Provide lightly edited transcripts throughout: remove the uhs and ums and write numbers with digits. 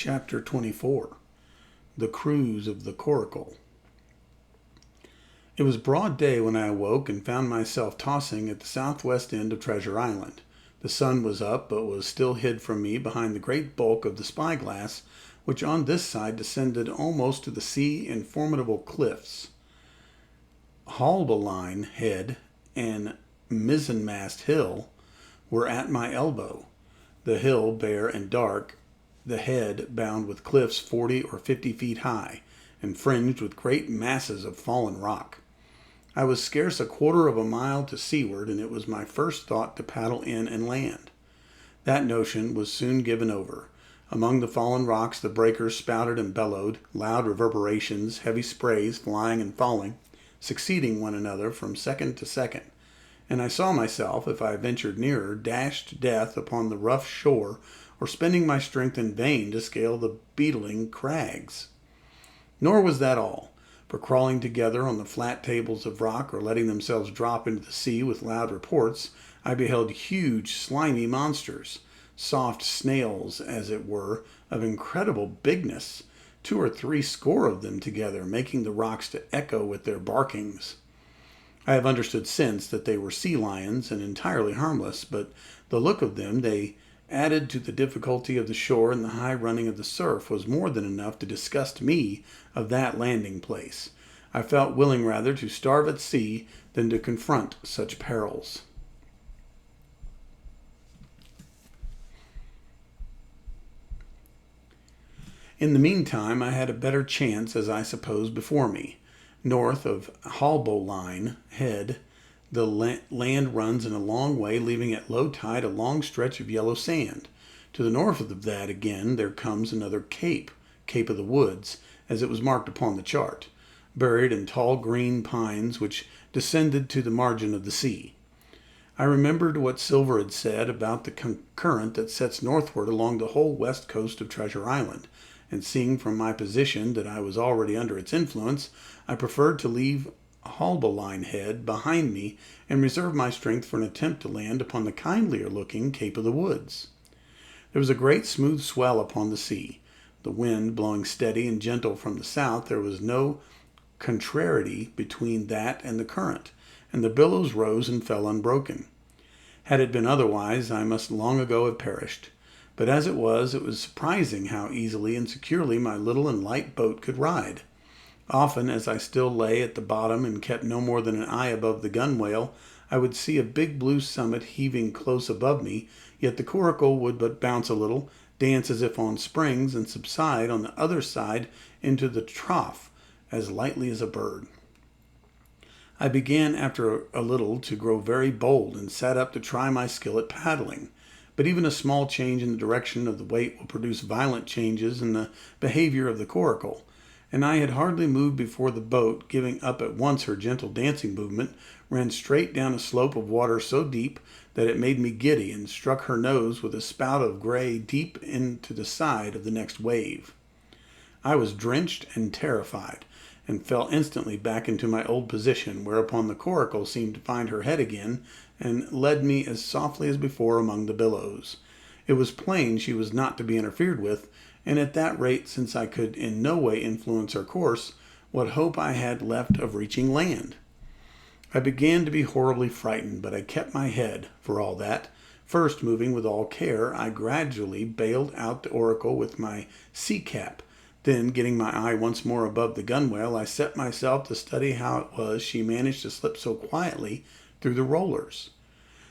Chapter 24. The Cruise of the Coracle. It was broad day when I awoke and found myself tossing at the southwest end of Treasure Island. The sun was up, but was still hid from me behind the great bulk of the spyglass, which on this side descended almost to the sea in formidable cliffs. Haulbowline Head and Mizzenmast Hill were at my elbow, the hill bare and dark, the head bound with cliffs 40 or 50 feet high, and fringed with great masses of fallen rock. I was scarce a quarter of a mile to seaward, and it was my first thought to paddle in and land. That notion was soon given over. Among the fallen rocks the breakers spouted and bellowed, loud reverberations, heavy sprays flying and falling, succeeding one another from second to second, and I saw myself, if I ventured nearer, dashed to death upon the rough shore, or spending my strength in vain to scale the beetling crags. Nor was that all, for crawling together on the flat tables of rock or letting themselves drop into the sea with loud reports, I beheld huge slimy monsters, soft snails, as it were, of incredible bigness, 2 or 3 score of them together, making the rocks to echo with their barkings. I have understood since that they were sea lions and entirely harmless, but the look of them, they added to the difficulty of the shore and the high running of the surf, was more than enough to disgust me of that landing place. I felt willing rather to starve at sea than to confront such perils. In the meantime, I had a better chance, as I suppose, before me. North of Haulbowline Head, the land runs in a long way, leaving at low tide a long stretch of yellow sand. To the north of that again there comes another cape, Cape of the Woods, as it was marked upon the chart, buried in tall green pines which descended to the margin of the sea. I remembered what Silver had said about the current that sets northward along the whole west coast of Treasure Island, and seeing from my position that I was already under its influence, I preferred to leave Haulbowline Head behind me and reserve my strength for an attempt to land upon the kindlier-looking Cape of the Woods. There was a great smooth swell upon the sea. The wind blowing steady and gentle from the south, there was no contrariety between that and the current, and the billows rose and fell unbroken. Had it been otherwise, I must long ago have perished. But as it was surprising how easily and securely my little and light boat could ride. Often, as I still lay at the bottom and kept no more than an eye above the gunwale, I would see a big blue summit heaving close above me, yet the coracle would but bounce a little, dance as if on springs, and subside on the other side into the trough as lightly as a bird. I began after a little to grow very bold, and sat up to try my skill at paddling. But even a small change in the direction of the weight will produce violent changes in the behavior of the coracle, and I had hardly moved before the boat, giving up at once her gentle dancing movement, ran straight down a slope of water so deep that it made me giddy, and struck her nose with a spout of gray deep into the side of the next wave. I was drenched and terrified, and fell instantly back into my old position, whereupon the coracle seemed to find her head again, and led me as softly as before among the billows. It was plain she was not to be interfered with, and at that rate, since I could in no way influence her course, what hope I had left of reaching land? I began to be horribly frightened, but I kept my head, for all that. First, moving with all care, I gradually bailed out the oracle with my sea cap. Then, getting my eye once more above the gunwale, I set myself to study how it was she managed to slip so quietly through the rollers.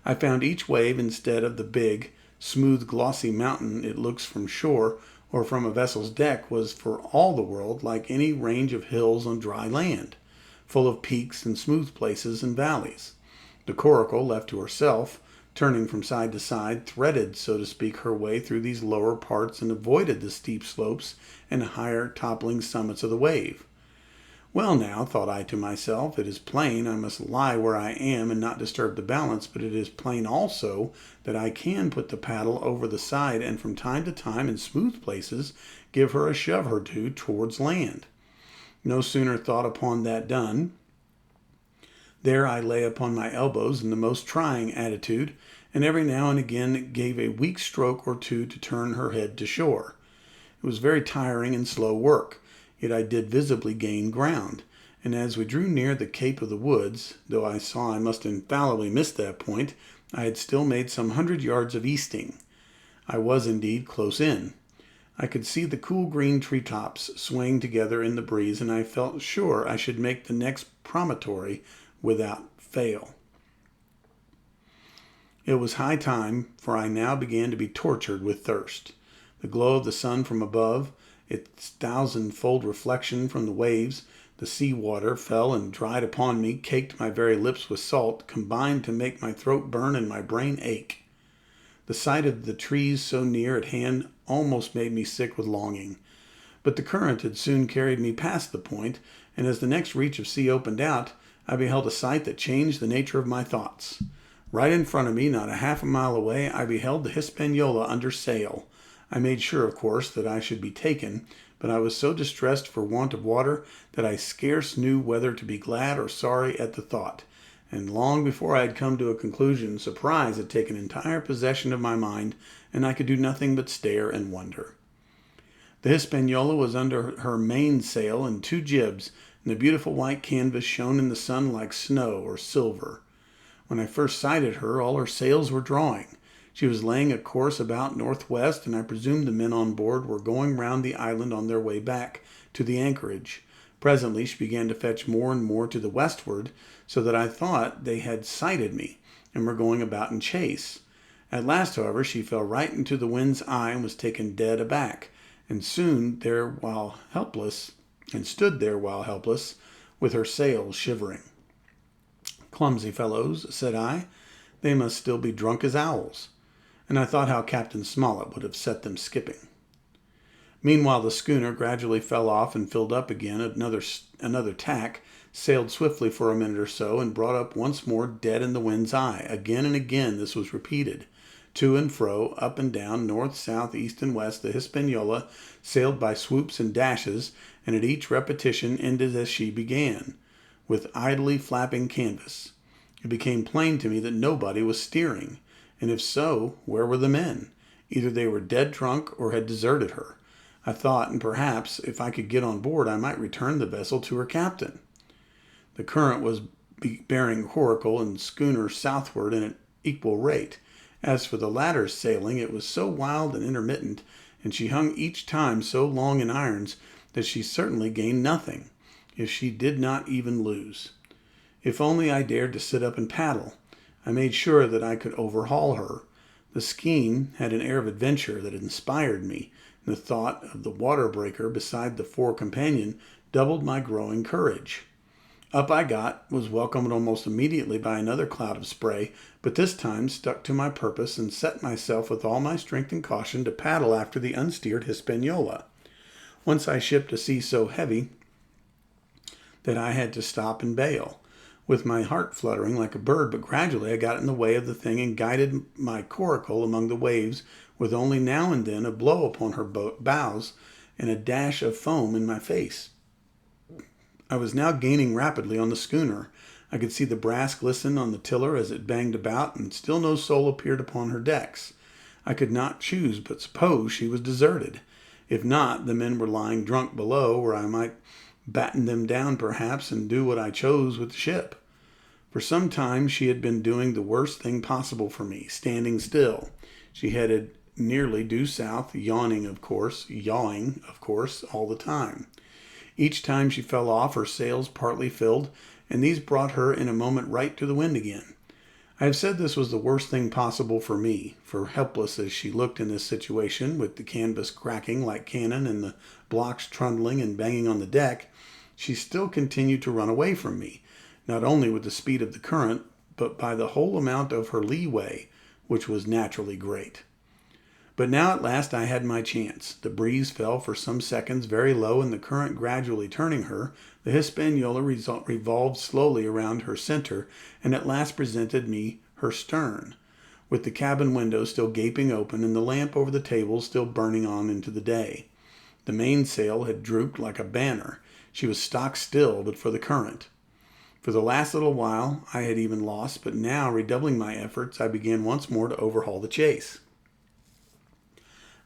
I found each wave, instead of the big, smooth, glossy mountain it looks from shore or from a vessel's deck, was for all the world like any range of hills on dry land, full of peaks and smooth places and valleys. The coracle, left to herself, turning from side to side, threaded, so to speak, her way through these lower parts and avoided the steep slopes and higher toppling summits of the wave. Well now, thought I to myself, it is plain I must lie where I am and not disturb the balance, but it is plain also that I can put the paddle over the side and from time to time in smooth places give her a shove or two towards land. No sooner thought upon that done. There I lay upon my elbows in the most trying attitude, and every now and again gave a weak stroke or two to turn her head to shore. was very tiring and slow work, yet I did visibly gain ground, and as we drew near the Cape of the Woods, though I saw I must infallibly miss that point, I had still made some 100 yards of easting. I was indeed close in. I could see the cool green treetops swaying together in the breeze, and I felt sure I should make the next promontory without fail. It was high time, for I now began to be tortured with thirst. The glow of the sun from above, its thousand-fold reflection from the waves, the sea water fell and dried upon me, caked my very lips with salt, combined to make my throat burn and my brain ache. The sight of the trees so near at hand almost made me sick with longing. But the current had soon carried me past the point, and as the next reach of sea opened out, I beheld a sight that changed the nature of my thoughts. Right in front of me, not a half a mile away, I beheld the Hispaniola under sail. I made sure, of course, that I should be taken, but I was so distressed for want of water that I scarce knew whether to be glad or sorry at the thought, and long before I had come to a conclusion, surprise had taken entire possession of my mind, and I could do nothing but stare and wonder. The Hispaniola was under her mainsail and 2 jibs, and the beautiful white canvas shone in the sun like snow or silver. When I first sighted her, all her sails were drawing. She was laying a course about northwest, and I presumed the men on board were going round the island on their way back to the anchorage. Presently she began to fetch more and more to the westward, so that I thought they had sighted me, and were going about in chase. At last, however, she fell right into the wind's eye and was taken dead aback, and stood there while helpless, with her sails shivering. "Clumsy fellows," said I, "they must still be drunk as owls." And I thought how Captain Smollett would have set them skipping. Meanwhile the schooner gradually fell off and filled up again. Another tack sailed swiftly for a minute or so, and brought up once more dead in the wind's eye. Again and again this was repeated. To and fro, up and down, north, south, east, and west, the Hispaniola sailed by swoops and dashes, and at each repetition ended as she began, with idly flapping canvas. It became plain to me that nobody was steering, and if so, where were the men? Either they were dead drunk or had deserted her. I thought, and perhaps, if I could get on board, I might return the vessel to her captain. The current was bearing coracle and schooner southward at an equal rate. As for the latter's sailing, it was so wild and intermittent, and she hung each time so long in irons, that she certainly gained nothing, if she did not even lose. If only I dared to sit up and paddle, I made sure that I could overhaul her. The scheme had an air of adventure that inspired me, and the thought of the water breaker beside the fore companion doubled my growing courage. Up I got, was welcomed almost immediately by another cloud of spray, but this time stuck to my purpose and set myself with all my strength and caution to paddle after the unsteered Hispaniola. Once I shipped a sea so heavy that I had to stop and bail, with my heart fluttering like a bird, but gradually I got in the way of the thing and guided my coracle among the waves, with only now and then a blow upon her bows and a dash of foam in my face. I was now gaining rapidly on the schooner. I could see the brass glisten on the tiller as it banged about, and still no soul appeared upon her decks. I could not choose but suppose she was deserted. If not, the men were lying drunk below, where I might batten them down perhaps, and do what I chose with the ship. For some time she had been doing the worst thing possible for me, standing still. She headed nearly due south, yawing, of course, all the time. Each time she fell off, her sails partly filled, and these brought her in a moment right to the wind again. I have said this was the worst thing possible for me, for helpless as she looked in this situation, with the canvas cracking like cannon and the blocks trundling and banging on the deck, she still continued to run away from me, not only with the speed of the current, but by the whole amount of her leeway, which was naturally great. But now at last I had my chance. The breeze fell for some seconds very low, and the current gradually turning her, the Hispaniola revolved slowly around her center, and at last presented me her stern, with the cabin window still gaping open, and the lamp over the table still burning on into the day. The mainsail had drooped like a banner. She was stock still but for the current. For the last little while I had even lost, but now, redoubling my efforts, I began once more to overhaul the chase.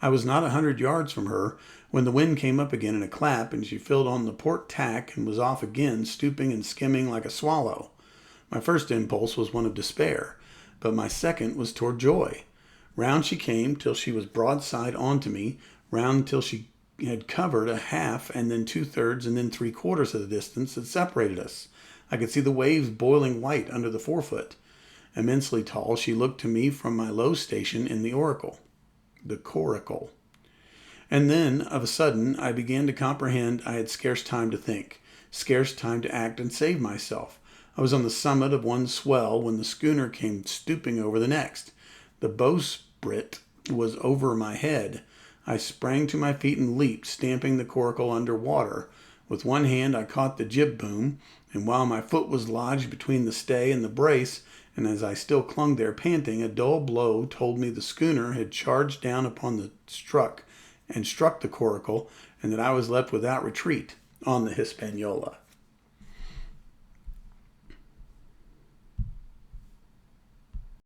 I was not 100 yards from her when the wind came up again in a clap, and she filled on the port tack and was off again, stooping and skimming like a swallow. My first impulse was one of despair, but my second was toward joy. Round she came till she was broadside onto me, round till she had covered a half and then 2/3 and then 3/4 of the distance that separated us. I could see the waves boiling white under the forefoot. Immensely tall, she looked to me from my low station in the coracle. And then, of a sudden, I began to comprehend I had scarce time to think, scarce time to act and save myself. I was on the summit of one swell when the schooner came stooping over the next. The bowsprit was over my head. I sprang to my feet and leaped, stamping the coracle under water. With one hand I caught the jib boom, and while my foot was lodged between the stay and the brace, and as I still clung there panting, a dull blow told me the schooner had charged down upon the struck the coracle, and that I was left without retreat on the Hispaniola.